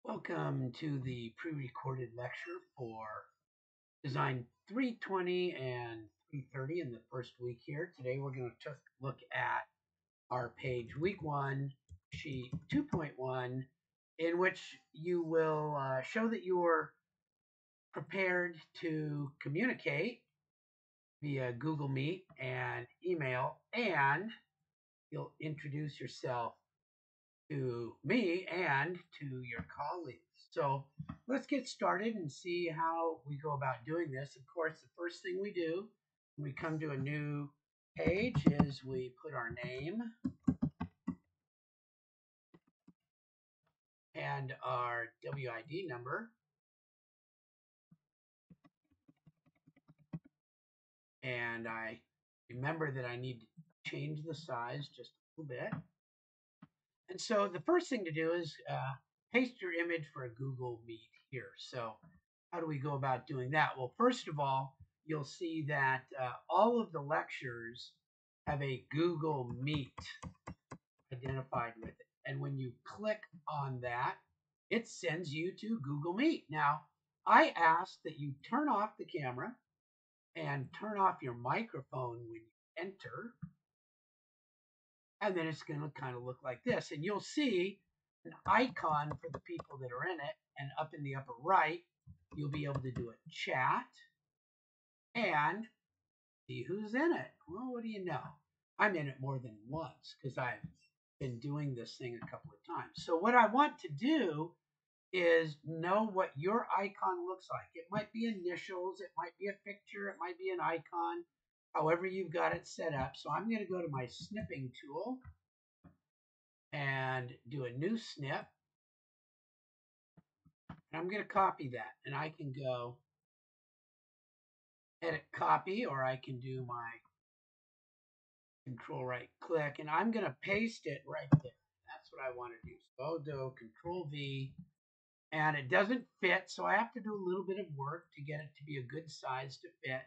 Welcome to the pre-recorded lecture for Design 320 and 330 in the first week here. Today we're going to look at our page week 1, sheet 2.1, in which you will show that you're prepared to communicate via Google Meet and email, and you'll introduce yourself to me and to your colleagues. So let's get started and see how we go about doing this. Of course, the first thing we do when we come to a new page is we put our name and our WID number. And I remember that I need to change the size just a little bit. And so the first thing to do is paste your image for a Google Meet here. So how do we go about doing that? Well, first of all, you'll see that all of the lectures have a Google Meet identified with it. And when you click on that, it sends you to Google Meet. Now, I ask that you turn off the camera and turn off your microphone when you enter. And then it's going to kind of look like this. And you'll see an icon for the people that are in it. And up in the upper right, you'll be able to do a chat and see who's in it. Well, what do you know? I'm in it more than once because I've been doing this thing a couple of times. So what I want to do is know what your icon looks like. It might be initials, it might be a picture, it might be an icon, however you've got it set up. So I'm going to go to my snipping tool and do a new snip. And I'm going to copy that. And I can go edit copy, or I can do my control right click. And I'm going to paste it right there. That's what I want to do. So I'll do control V. And it doesn't fit, so I have to do a little bit of work to get it to be a good size to fit.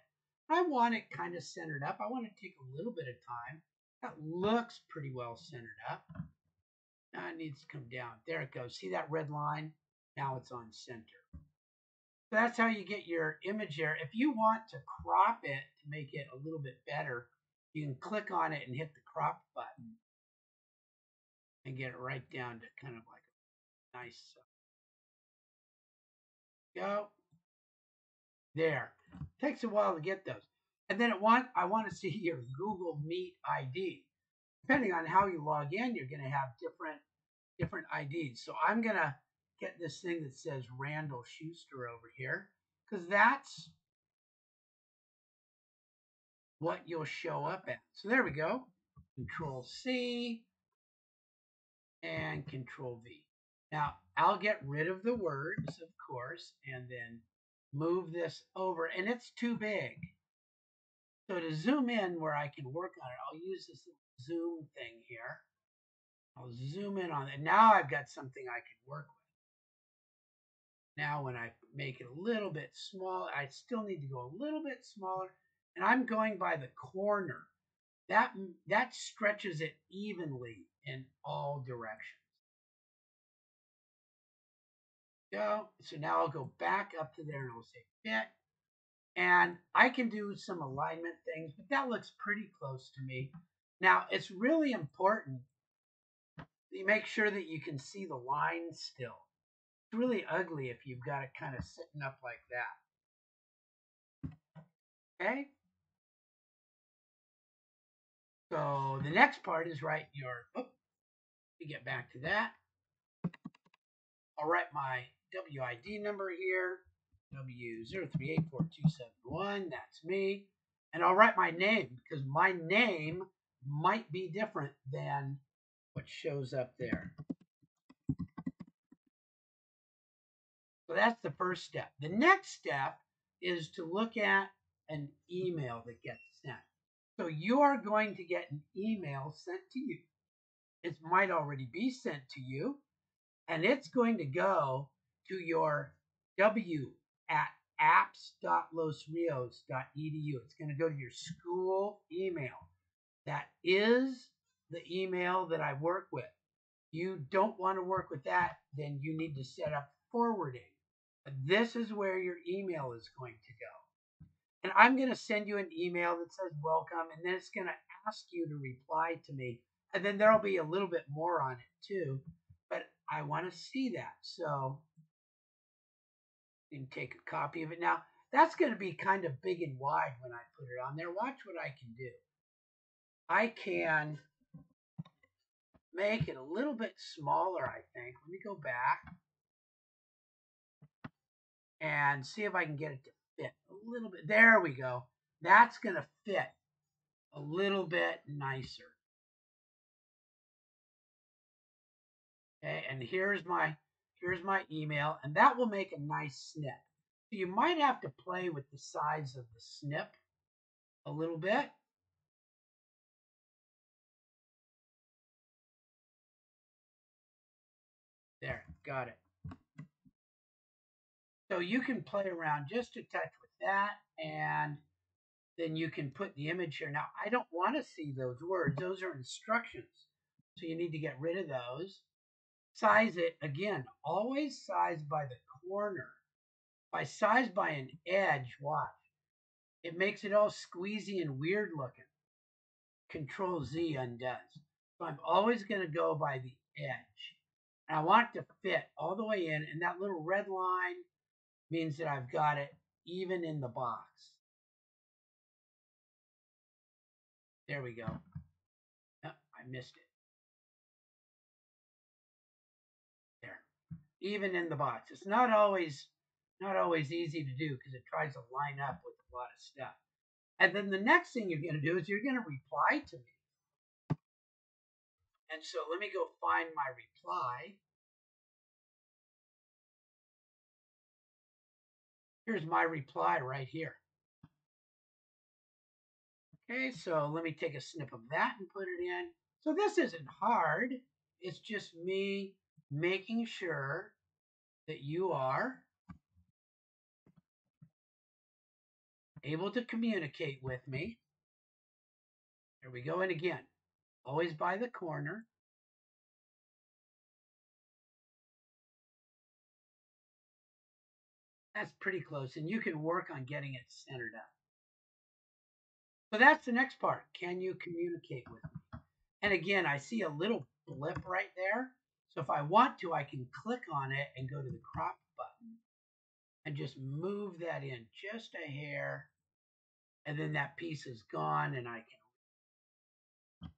I want it kind of centered up. I want to take a little bit of time. That looks pretty well centered up. Now it needs to come down. There it goes. See that red line? Now it's on center. So that's how you get your image there. If you want to crop it to make it a little bit better, you can click on it and hit the crop button and get it right down to kind of like a nice go. There. Takes a while to get those. And then I want to see your Google Meet ID. Depending on how you log in, you're going to have different IDs. So I'm going to get this thing that says Randall Schuster over here because that's what you'll show up at. So there we go. Control C and Control V. Now I'll get rid of the words, of course, and then move this over. And it's too big. So to zoom in where I can work on it, I'll use this zoom thing here. I'll zoom in on it. Now I've got something I can work with. Now when I make it a little bit small, I still need to go a little bit smaller. And I'm going by the corner. That stretches it evenly in all directions. Go. So now I'll go back up to there and I'll say fit. And I can do some alignment things, but that looks pretty close to me. Now, it's really important that you make sure that you can see the lines still. It's really ugly if you've got it kind of sitting up like that. Okay? So the next part is write your, let me get back to that. I'll write my WID number here, W0384271, that's me. And I'll write my name because my name might be different than what shows up there. So that's the first step. The next step is to look at an email that gets sent. So you're going to get an email sent to you. It might already be sent to you, and it's going to go to your w@apps.losrios.edu. It's going to go to your school email. That is the email that I work with. you don't want to work with that, then you need to set up forwarding. This is where your email is going to go. And I'm going to send you an email that says welcome, and then it's going to ask you to reply to me. And then there'll be a little bit more on it too, but I want to see that. So you can take a copy of it. Now, that's going to be kind of big and wide when I put it on there. Watch what I can do. I can make it a little bit smaller, I think. Let me go back and see if I can get it to fit a little bit. There we go. That's going to fit a little bit nicer. Okay, and here's my email, and that will make a nice snip. So you might have to play with the size of the snip a little bit. There, got it. So you can play around just a touch with that, and then you can put the image here. Now, I don't want to see those words. Those are instructions. So you need to get rid of those. Size it, again, always size by the corner. If I size by an edge, watch. It makes it all squeezy and weird looking. Control Z undoes. So I'm always going to go by the edge. And I want it to fit all the way in, and that little red line means that I've got it even in the box. There we go. Oh, I missed it. There. Even in the box. It's not always easy to do because it tries to line up with a lot of stuff. And then the next thing you're going to do is you're going to reply to me. And so let me go find my reply. Here's my reply right here. Okay, so let me take a snip of that and put it in. So this isn't hard. It's just me making sure that you are able to communicate with me. There we go. And again, always by the corner. That's pretty close. And you can work on getting it centered up. So that's the next part. Can you communicate with me? And again, I see a little blip right there. So if I want to, I can click on it and go to the crop button and just move that in just a hair. And then that piece is gone and I can.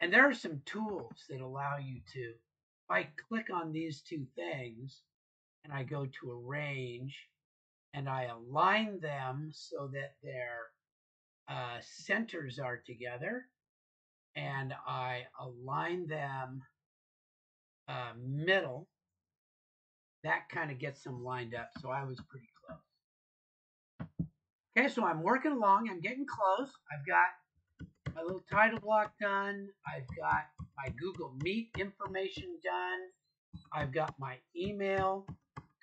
And there are some tools that allow you to, if I click on these two things and I go to arrange and I align them so that their centers are together, and I align them middle, that kind of gets them lined up. So I was pretty close. Okay, so I'm working along. I'm getting close. I've got my little title block done. I've got my Google Meet information done. I've got my email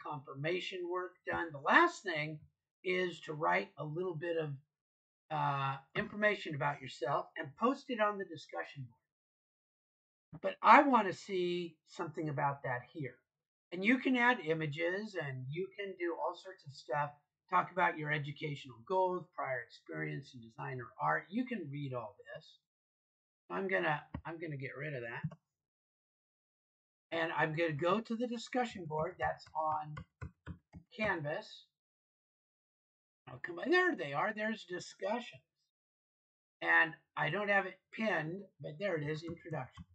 confirmation work done. The last thing is to write a little bit of information about yourself and post it on the discussion board. But I want to see something about that here. And you can add images and you can do all sorts of stuff. Talk about your educational goals, prior experience in design or art. You can read all this. I'm gonna get rid of that. And I'm gonna go to the discussion board that's on Canvas. I'll come on. There they are. There's discussions. And I don't have it pinned, but there it is, introductions.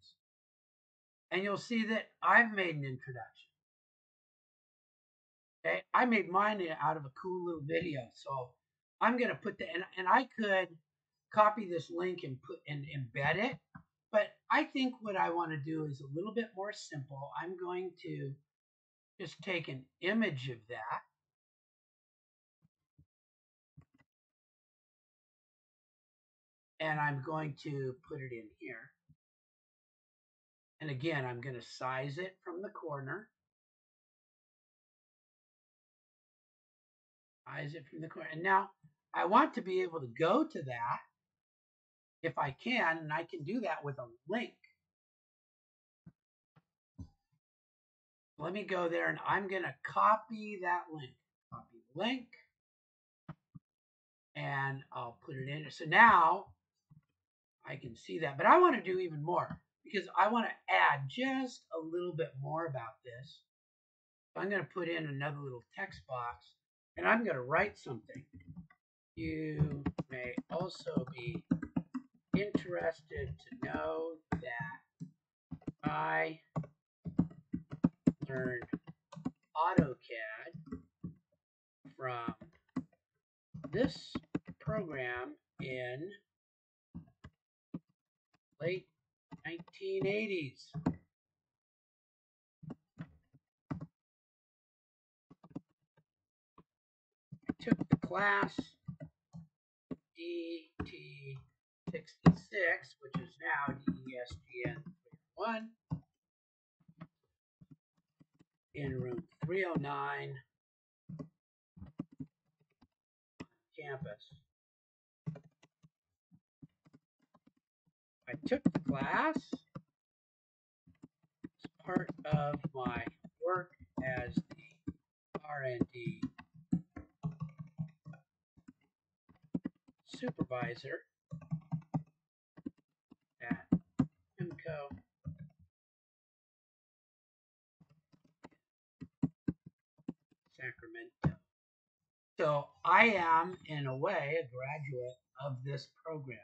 And you'll see that I've made an introduction. Okay, I made mine out of a cool little video. So I'm going to put that, and I could copy this link and embed it. But I think what I want to do is a little bit more simple. I'm going to just take an image of that. And I'm going to put it in here. And again, I'm going to size it from the corner. Size it from the corner. And now I want to be able to go to that if I can, and I can do that with a link. Let me go there and I'm going to copy that link. Copy the link and I'll put it in. So now I can see that. But I want to do even more because I want to add just a little bit more about this. So I'm going to put in another little text box and I'm going to write something. You may also be interested to know that I learned AutoCAD from this program in late 1980s. I took the class DT66, which is now DESGN 1, in room 309 campus. I took the class as part of my work as the R&D supervisor at PIMCO Sacramento. So I am, in a way, a graduate of this program.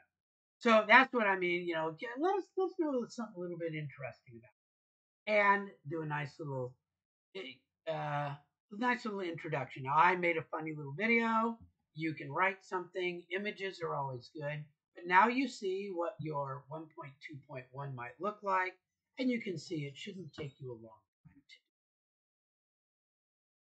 So that's what I mean. You know, let's know something a little bit interesting about it. And do a nice little introduction. Now, I made a funny little video. You can write something. Images are always good. But now you see what your 1.2.1 might look like, and you can see it shouldn't take you a long